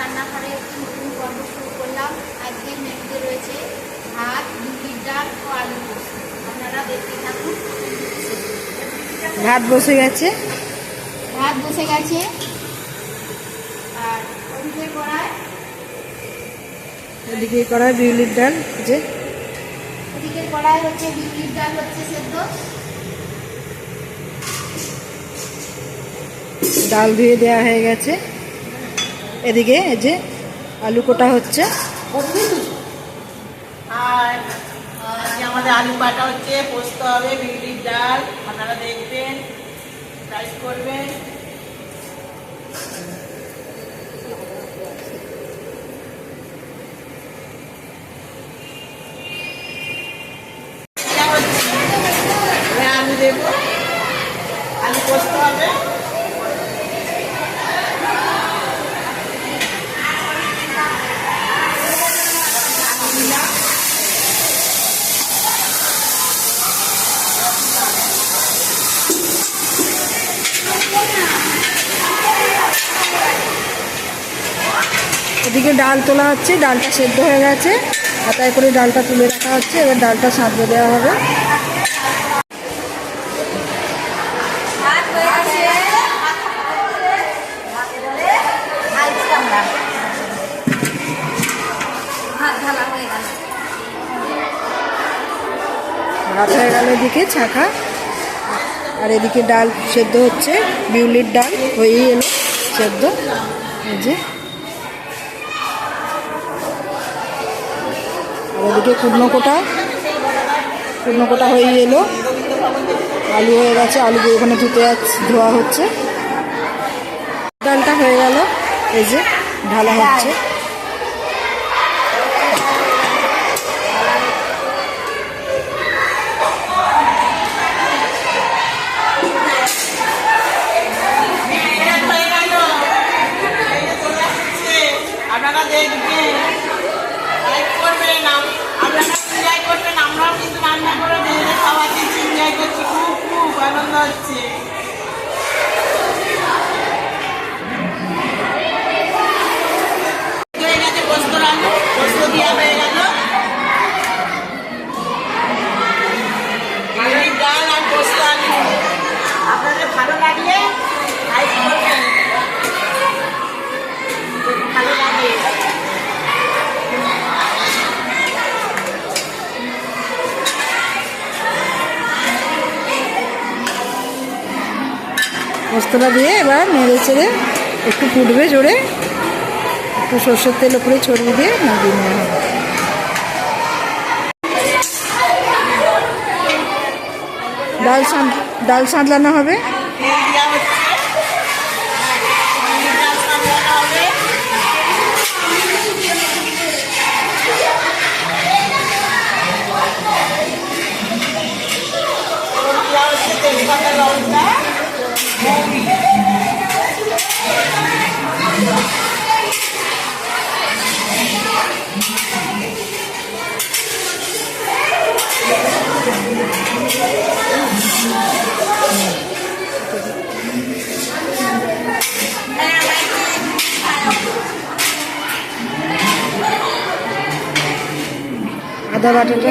রান্নাঘরে একটি নতুন পর্ব শুরু করলাম। আজকে মেনুতে রয়েছে ভাত, মুগের ডাল ও আলু পোস্ত। আপনারা দেখতে থাকুন। ভাত বসে গেছে, আর ওদিকে কড়াই বিউলির ডাল, যে ওদিকে কড়াই হচ্ছে বিউলির ডাল হচ্ছে সেদ্ধ। ডাল ধুয়ে দেওয়া হয়ে গেছে। এদিকে এই যে আলু কোটা হচ্ছে, আর আমাদের আলু কাটা হচ্ছে, পোস্ত হবে, বিউলির ডাল। আপনারা দেখবেন, ট্রাই করবেন। আলু দেবো, আলু পোস্ত হবে। এদিকে ডাল তোলা হচ্ছে, ডালটা সেদ্ধ হয়ে গেছে, হাতায় করে ডালটা তুলে রাখা হচ্ছে। এবার ডালটা সাঁতরে দেওয়া হবে। ভাত হয়ে গেল এদিকে ছাঁকা, আর এদিকে ডাল সেদ্ধ হচ্ছে। বিউলির ডাল হয়েই এলো সেদ্ধ। এই যে আর এদিকে কুটনো কোটা হয়েই এলো। আলু হয়ে গেছে, আলু ওখানে ধোয়া হচ্ছে। ডালটা হয়ে গেল, এই যে ঢালা হচ্ছে। আপনারা দেখবেন, লাইক করবেন, আপনারা এনজয় করবেন। আমরাও কিন্তু রান্না করে নিজেদের খাওয়াচ্ছি, এনজয় করছি, খুব আনন্দ হচ্ছে। হয়ে গেছে পোস্ত রান্না, পোস্ত দেওয়া হয়ে গেল। বিউলির ডাল আর পোস্ত আলু। আপনাদের ভালো লাগলে লাইক করবেন, ভালো লাগে। পোস্তটা দিয়ে এবার নেড়ে চেড়ে একটু ফুটবে জোরে, একটু সর্ষের তেল উপরে ছড়িয়ে দিয়ে নামিয়ে নেওয়া হবে। ডাল সাঁতলানো হবে। তেল দেওয়া হচ্ছে, ডাল সামলানো হবে। দেওয়া হচ্ছে তেজপাতা, লঙ্কা, মৌরি। আদা বাটাটা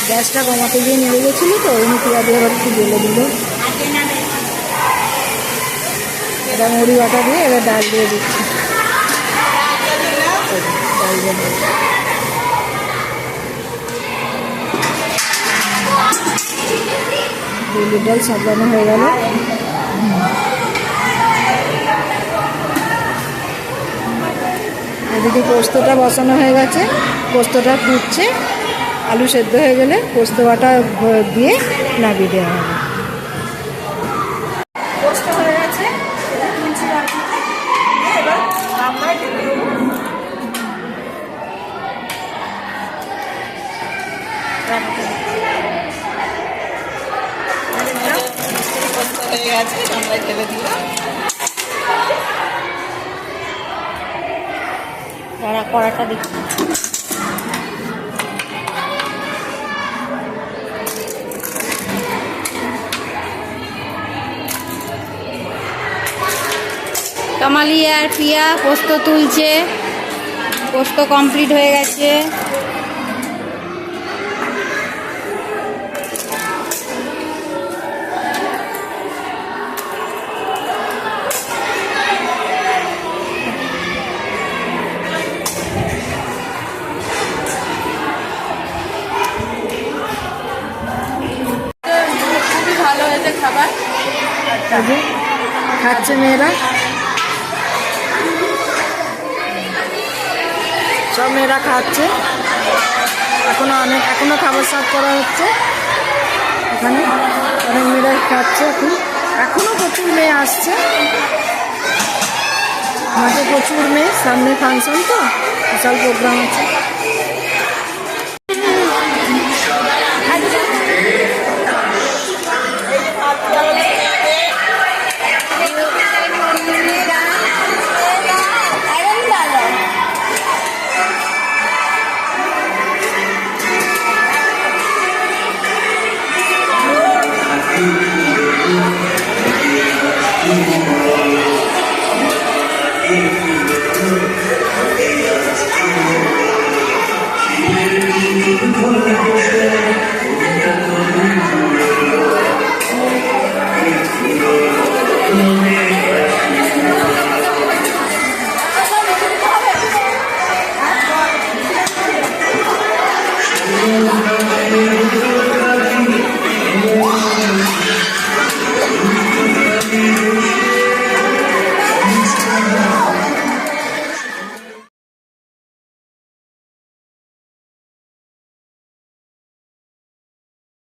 গ্যাসটা কমাতে গিয়ে নেড়ে গেছিলো, তো ওই পেঁয়াজ এবার একটু জ্বেলে দিল। এটা মুড়ি বাটা দিয়ে এবার ডাল দিয়ে দিচ্ছি। ডাল দিয়ে বিউলির ডাল সাজানো হয়ে গেল। এদিকে পোস্তটা বসানো হয়ে গেছে, পোস্তটা ফুটছে। আলু সেদ্ধ হয়ে গেলে পোস্ত বাটা দিয়ে নামিয়ে দেওয়া হবে। পোস্ত হয়ে গেছে, এবার হয়ে গেছে, গামলায় ঢেলে দিলাম। কড়াটা দেখি। কামালি আর প্রিয়া পোস্ত তুলছে, পোস্ত কমপ্লিট হয়ে গেছে। খুবই ভালো হয়েছে খাবার। এই যে খাচ্ছে মেয়েরা, সব মেয়েরা খাচ্ছে। এখনো খাবার সার্ভ করা হচ্ছে। এখানে অনেক মেয়েরা খাচ্ছে। এখনো প্রচুর মেয়ে আসছে, মাঠে প্রচুর মেয়ে। সামনে ফাংশন তো, বিশাল প্রোগ্রাম আছে। Thank you.